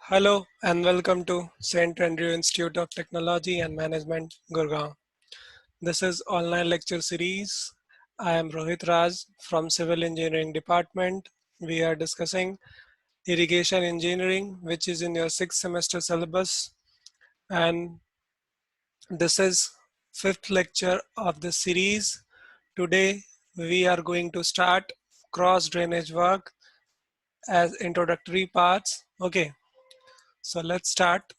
Hello and welcome to St. Andrew Institute of Technology and Management, Gurgaon. This is online lecture series. I am Rohit Raj from Civil Engineering Department. We are discussing irrigation engineering, which is in your sixth semester syllabus. And this is fifth lecture of the series. Today, we are going to start cross drainage work as introductory parts. Okay, so let's start.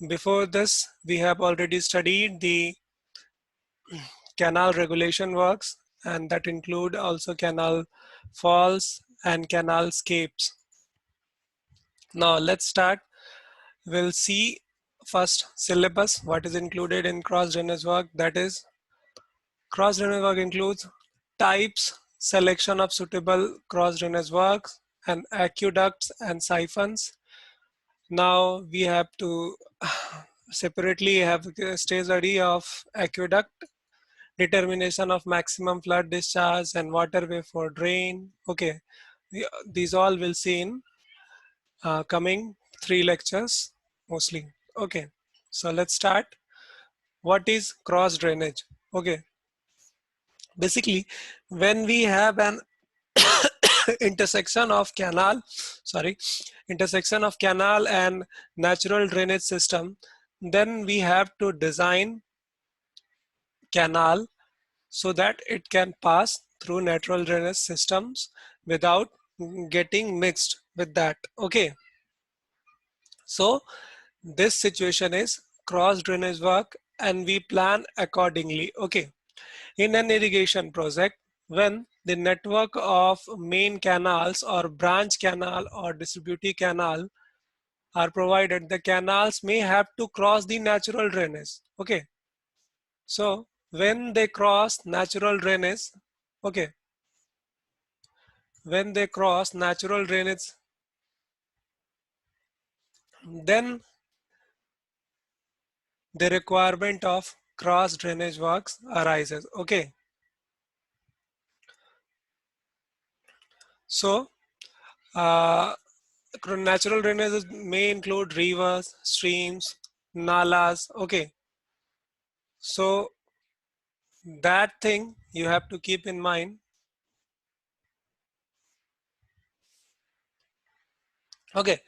Before this, we have already studied the canal regulation works, and that include also canal falls and canal scapes. Now let's start. We'll see first syllabus, what is included in cross drainage work. That is, cross drainage work includes types, selection of suitable cross drainage works, and aqueducts and siphons. Now we have to separately have a stage study of aqueduct, determination of maximum flood discharge and waterway for drain. Okay, these all we'll see in coming three lectures mostly. Okay, so let's start. What is cross drainage? Okay, basically when we have an intersection of canal, sorry, intersection of canal and natural drainage system, then we have to design canal so that it can pass through natural drainage systems without getting mixed with that. Okay, so this situation is cross drainage work and we plan accordingly. Okay, in an irrigation project, when the network of main canals or branch canal or distributive canal are provided, the canals may have to cross the natural drainage. Okay, so when they cross natural drainage, okay, when they cross natural drainage, then the requirement of cross drainage works arises. Okay, so natural drainage may include rivers, streams, nalas. Okay, so that thing you have to keep in mind. Okay,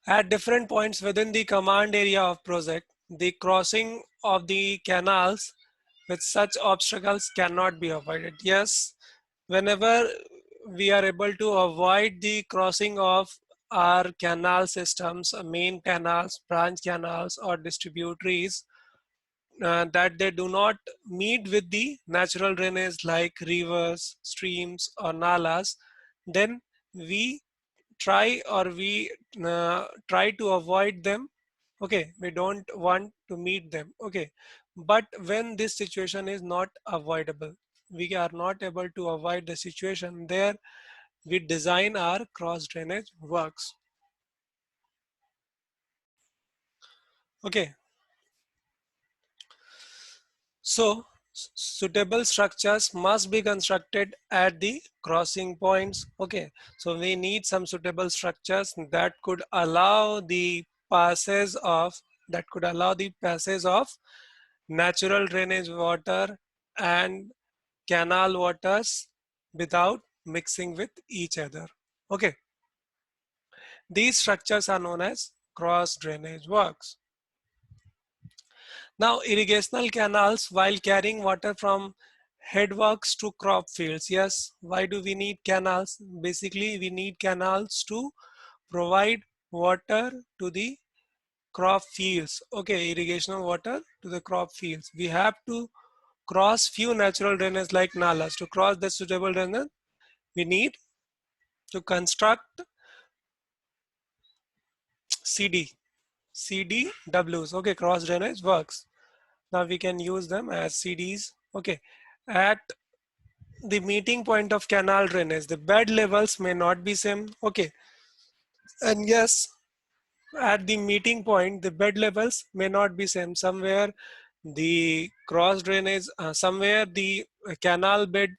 at different points within the command area of project, the crossing of the canals with such obstacles cannot be avoided. Yes, whenever we are able to avoid the crossing of our canal systems, main canals, branch canals, or distributaries, that they do not meet with the natural drainage like rivers, streams, or nalas, then we try to avoid them. Okay, we don't want to meet them. Okay, but when this situation is not avoidable, we are not able to avoid the situation, there we design our cross drainage works. Okay, so suitable structures must be constructed at the crossing points. Okay, so we need some suitable structures that could allow the passage of natural drainage water and canal waters without mixing with each other. Okay, these structures are known as cross drainage works. Now, irrigational canals, while carrying water from headworks to crop fields. Yes, why do we need canals? Basically, we need canals to provide water to the crop fields. Okay, irrigational water to the crop fields. We have to cross few natural drainage like nalas. To cross the suitable drainage, we need to construct CDWs. Okay, cross drainage works. Now we can use them as CDs. Okay, at the meeting point of canal drainage, the bed levels may not be same. Okay, and yes, at the meeting point, the bed levels may not be same. Somewhere the cross drainage, somewhere the canal bed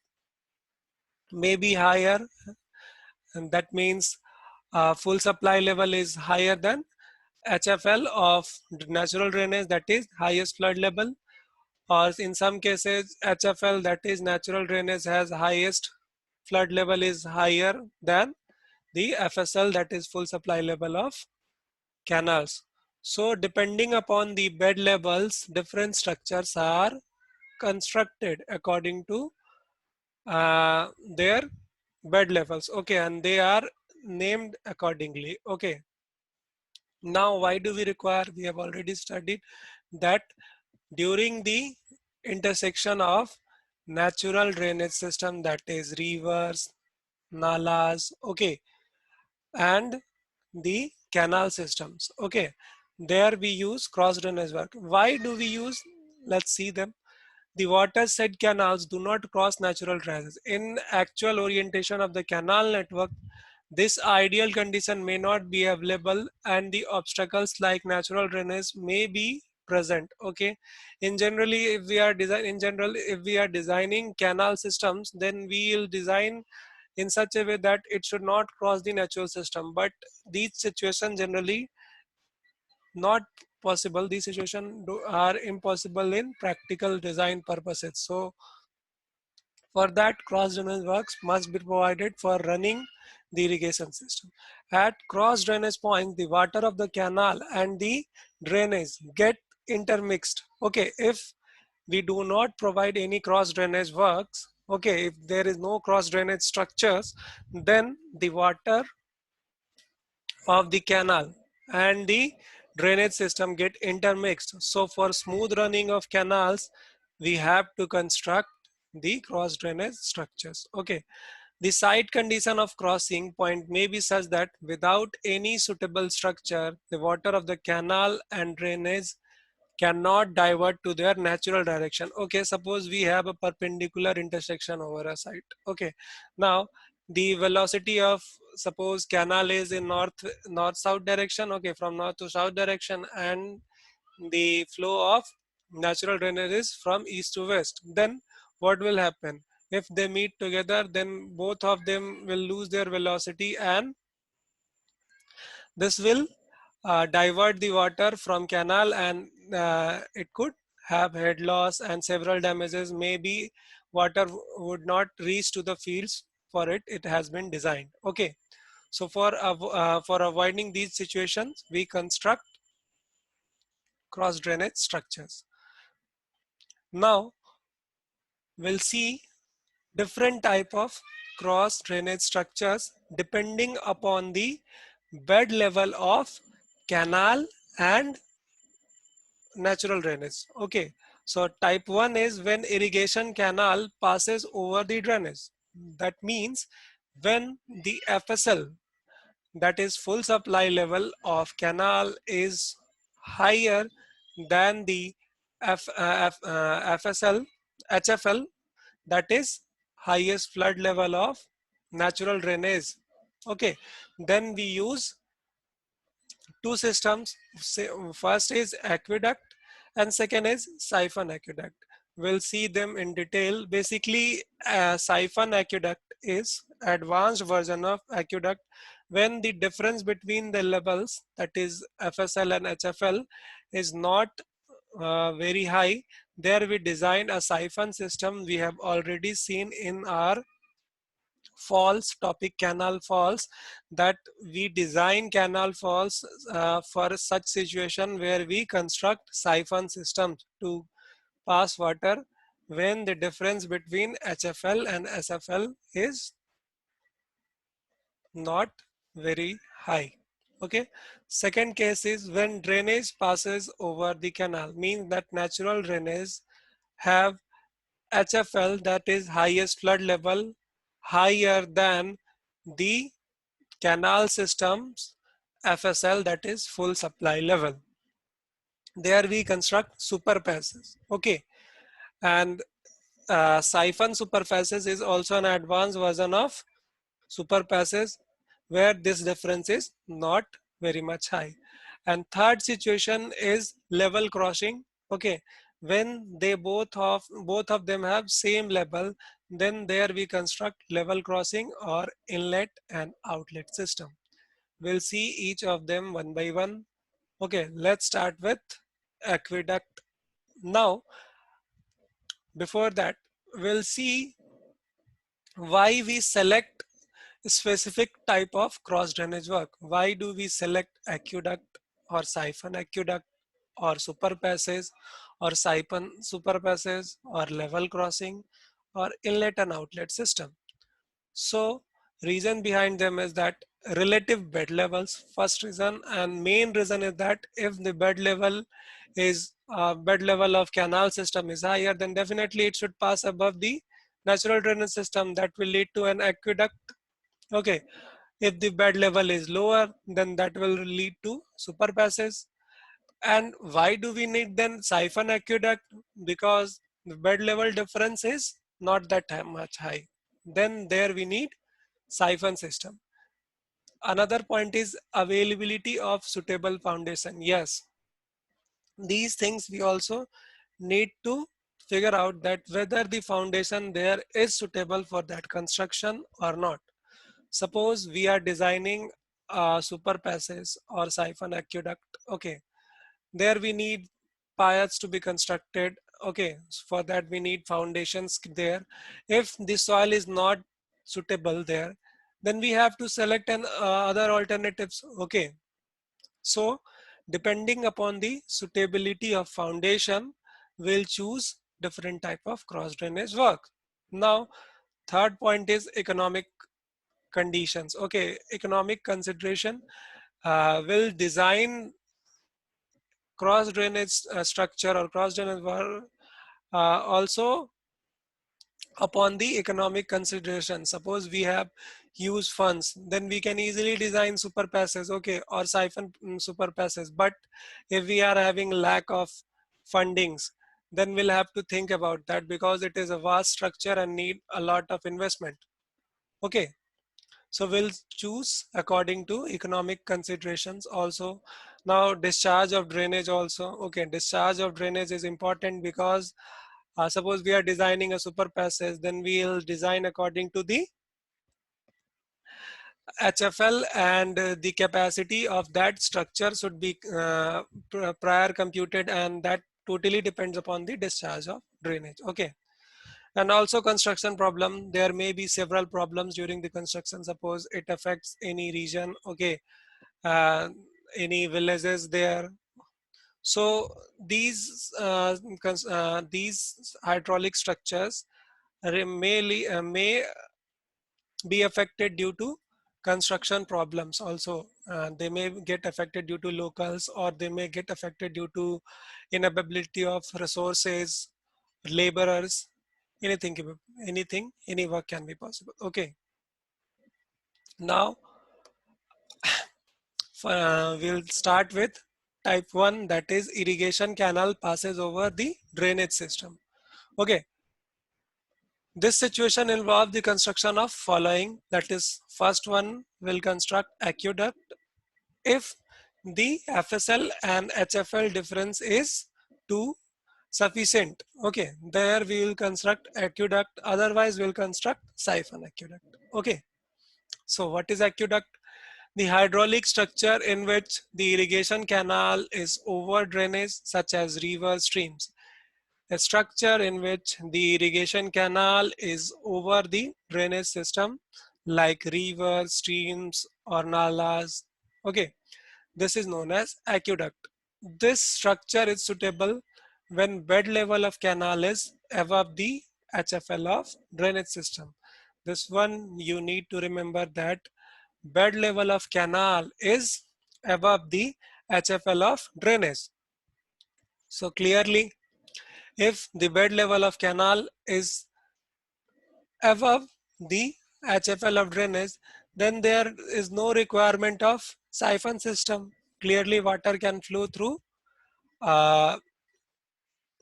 may be higher, and that means full supply level is higher than HFL of natural drainage, that is highest flood level, or in some cases HFL, that is natural drainage, has highest flood level is higher than the FSL, that is full supply level of canals. So depending upon the bed levels, different structures are constructed according to their bed levels. Okay, and they are named accordingly. Okay, now why do we require? We have already studied that during the intersection of natural drainage system, that is rivers, nalas, okay, and the canal systems, okay, there we use cross drainage work. Why do we use? Let's see them. The watershed canals do not cross natural drainages. In actual orientation of the canal network, this ideal condition may not be available and the obstacles like natural drainage may be present. Okay. In general, if we are designing canal systems, then we will design in such a way that it should not cross the natural system. But these situations generally not possible. These situations are impossible in practical design purposes. So for that, cross drainage works must be provided for running the irrigation system. At cross drainage points, the water of the canal and the drainage get intermixed. Okay, if we do not provide any cross drainage works, okay, if there is no cross drainage structures, then the water of the canal and the drainage system get intermixed. So for smooth running of canals, we have to construct the cross drainage structures. Okay. The site condition of crossing point may be such that without any suitable structure, the water of the canal and drainage cannot divert to their natural direction. Okay, suppose we have a perpendicular intersection over a site. Okay, now the velocity of, suppose canal is in north south direction, okay, from north to south direction, and the flow of natural drainage is from east to west. Then what will happen? If they meet together, then both of them will lose their velocity, and this will divert the water from canal, and it could have head loss and several damages. Maybe water would not reach to the fields for it has been designed. Okay, so for avoiding these situations, we construct cross drainage structures. Now we'll see different type of cross drainage structures depending upon the bed level of canal and natural drainage. Okay, so type 1 is when irrigation canal passes over the drainage. That means when the FSL, that is full supply level of canal, is higher than the FSL, HFL, that is highest flood level of natural drainage. Okay, then we use two systems. First is aqueduct and second is siphon aqueduct. We'll see them in detail. Basically, siphon aqueduct is advanced version of aqueduct when the difference between the levels, that is FSL and HFL, is not very high. There we designed a siphon system. We have already seen in our falls topic, canal falls, that we design canal falls for such situation where we construct siphon systems to pass water when the difference between HFL and SFL is not very high. Okay, second case is when drainage passes over the canal, means that natural drainage have HFL, that is highest flood level, higher than the canal systems FSL, that is full supply level. There we construct super passes. Okay, and siphon super passes is also an advanced version of super passes where this difference is not very much high. And third situation is level crossing. Okay, when they both of them have same level, then there we construct level crossing or inlet and outlet system. We'll see each of them one by one. Okay, let's start with aqueduct. Now, before that, we'll see why we select specific type of cross drainage work. Why do we select aqueduct or siphon aqueduct or super passage or siphon super passage or level crossing or inlet and outlet system? So reason behind them is that relative bed levels, first reason, and main reason is that if the bed level of canal system is higher, then definitely it should pass above the natural drainage system. That will lead to an aqueduct. Okay, if the bed level is lower, then that will lead to super passage. And why do we need then siphon aqueduct? Because the bed level difference is not that much high. Then there we need siphon system. Another point is availability of suitable foundation. Yes, these things we also need to figure out that whether the foundation there is suitable for that construction or not. Suppose we are designing a super passage or siphon aqueduct. Okay, there we need piers to be constructed. Okay, for that we need foundations there. If the soil is not suitable there, then we have to select an other alternatives. Okay, so depending upon the suitability of foundation, we'll choose different type of cross drainage work. Now third point is economic conditions. Okay, economic consideration will design cross drainage structure or cross drainage wall also upon the economic consideration. Suppose we have huge funds, then we can easily design super passes, okay, or siphon super passes. But if we are having lack of fundings, then we'll have to think about that because it is a vast structure and need a lot of investment. Okay, so we'll choose according to economic considerations also. Now discharge of drainage also. Okay, discharge of drainage is important because suppose we are designing a super passage, then we'll design according to the HFL, and the capacity of that structure should be prior computed, and that totally depends upon the discharge of drainage. Okay. And also construction problem, there may be several problems during the construction. Suppose it affects any region, okay, uh, any villages there. So these hydraulic structures may be affected due to construction problems also. They may get affected due to locals, or they may get affected due to inability of resources, laborers, anything, any work can be possible. Okay, now we'll start with type 1, that is irrigation canal passes over the drainage system. Okay, this situation involves the construction of following, that is first one will construct aqueduct if the FSL and HFL difference is 2 sufficient. Okay, there we will construct aqueduct, otherwise we'll construct siphon aqueduct. Okay, so what is aqueduct? The hydraulic structure in which the irrigation canal is over drainage, such as rivers, streams. A structure in which the irrigation canal is over the drainage system, like rivers, streams, or nalas. Okay, this is known as aqueduct. This structure is suitable when bed level of canal is above the HFL of drainage system. This one you need to remember, that bed level of canal is above the HFL of drainage. So clearly, if the bed level of canal is above the HFL of drainage, then there is no requirement of siphon system. Clearly, water can flow through uh,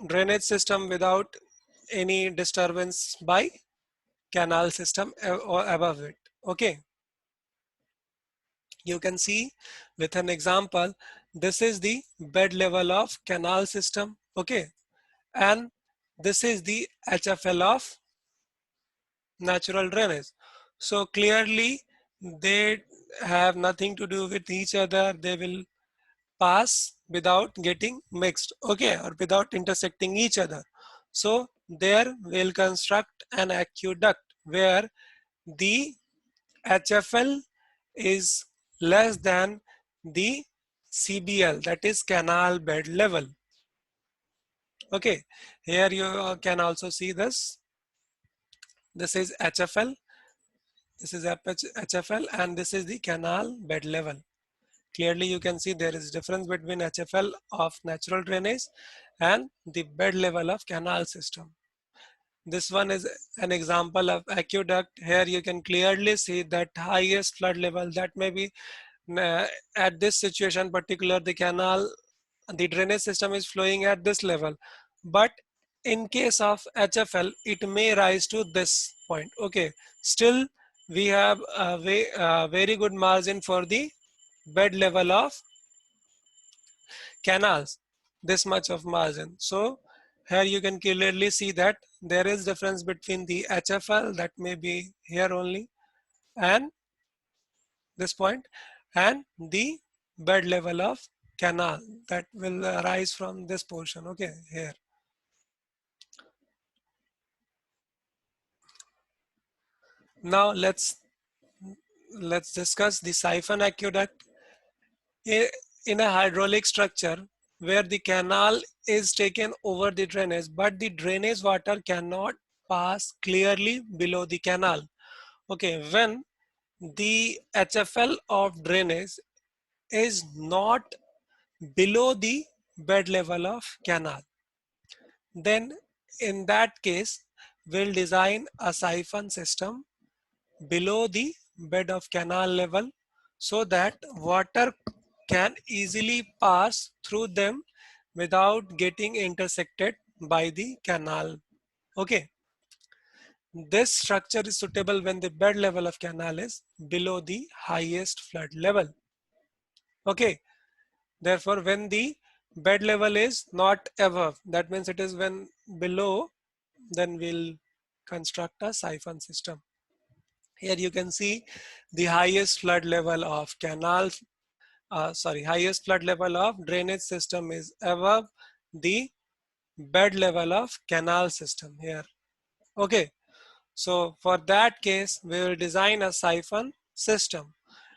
drainage system without any disturbance by canal system or above it. Okay, you can see with an example, this is the bed level of canal system. Okay, and this is the HFL of natural drainage. So clearly they have nothing to do with each other. They will pass without getting mixed, okay, or without intersecting each other. So there we'll construct an aqueduct where the HFL is less than the CBL, that is canal bed level. Okay, here you can also see this. This is HFL, this is HFL, and this is the canal bed level. Clearly you can see there is difference between HFL of natural drainage and the bed level of canal system. This one is an example of aqueduct. Here you can clearly see that highest flood level, that may be at this situation particular, the canal, the drainage system is flowing at this level. But in case of HFL, it may rise to this point. Okay, still we have a very good margin for the bed level of canals, this much of margin. So here you can clearly see that there is difference between the HFL, that may be here only, and this point, and the bed level of canal that will rise from this portion, okay, here. Now let's discuss the siphon aqueduct. In a hydraulic structure where the canal is taken over the drainage, but the drainage water cannot pass clearly below the canal. Okay, when the HFL of drainage is not below the bed level of canal, then in that case, we'll design a siphon system below the bed of canal level so that water can easily pass through them without getting intersected by the canal. Okay, this structure is suitable when the bed level of canal is below the highest flood level. Okay, therefore when the bed level is not above, that means it is when below, then we'll construct a siphon system. Here you can see the highest flood level of highest flood level of drainage system is above the bed level of canal system here. Okay, so for that case, we will design a siphon system.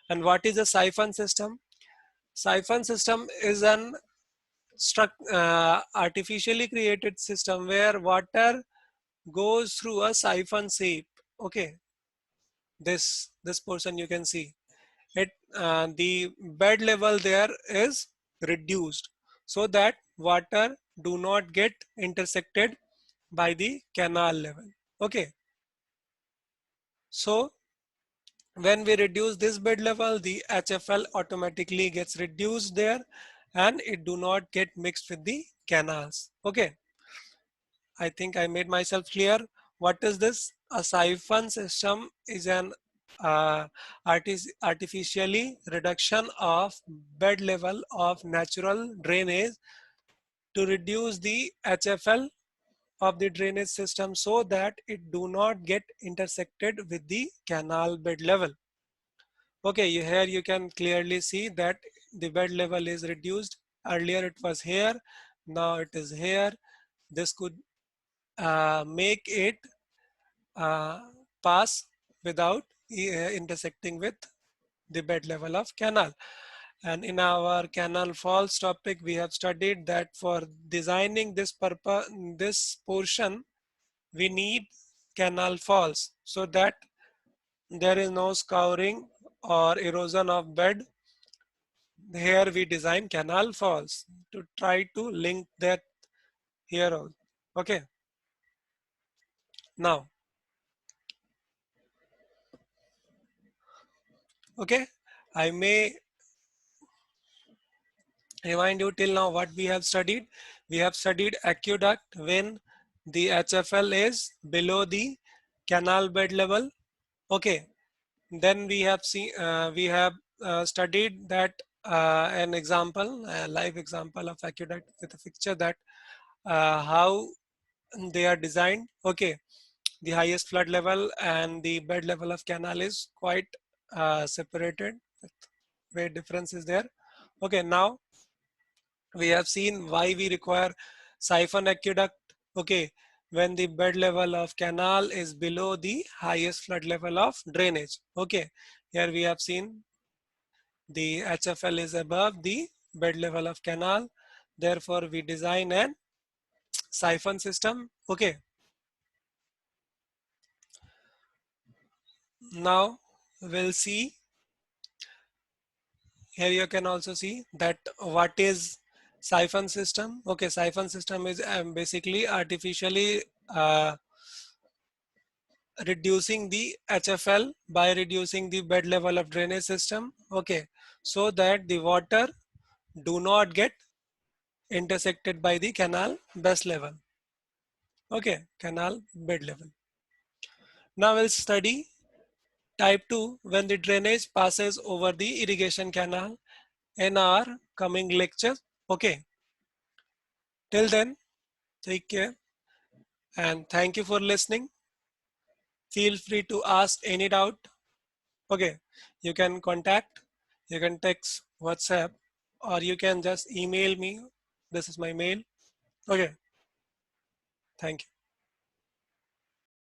And what is a siphon system? Siphon system is an artificially created system where water goes through a siphon shape. Okay, this portion you can see it, the bed level there is reduced so that water do not get intersected by the canal level. Okay, so when we reduce this bed level, the HFL automatically gets reduced there and it do not get mixed with the canals. Okay, I think I made myself clear. What is this? A siphon system is an uh, artificially reduction of bed level of natural drainage to reduce the HFL of the drainage system so that it do not get intersected with the canal bed level. Okay, here you can clearly see that the bed level is reduced. Earlier it was here, now it is here. This could make it uh, pass without intersecting with the bed level of canal. And in our canal falls topic, we have studied that for designing this purpose, this portion, we need canal falls so that there is no scouring or erosion of bed. Here we design canal falls to try to link that here also. Okay, now, okay, I may remind you till now what we have studied. We have studied aqueduct when the HFL is below the canal bed level. Okay, then we have seen we have studied that an example, a live example of aqueduct with a picture that how they are designed. Okay, the highest flood level and the bed level of canal is quite separated. Where difference is there. Okay, now we have seen why we require siphon aqueduct. Okay, when the bed level of canal is below the highest flood level of drainage. Okay, here we have seen the HFL is above the bed level of canal. Therefore, we design an siphon system. Okay, now we'll see. Here you can also see that what is siphon system. Okay, siphon system is basically artificially reducing the HFL by reducing the bed level of drainage system. Okay, so that the water do not get intersected by the canal base level. Okay, canal bed level. Now we'll study type 2 when the drainage passes over the irrigation canal in our coming lecture. Okay, till then, take care and thank you for listening. Feel free to ask any doubt. Okay, you can contact, you can text, WhatsApp, or you can just email me. This is my mail. Okay, thank you.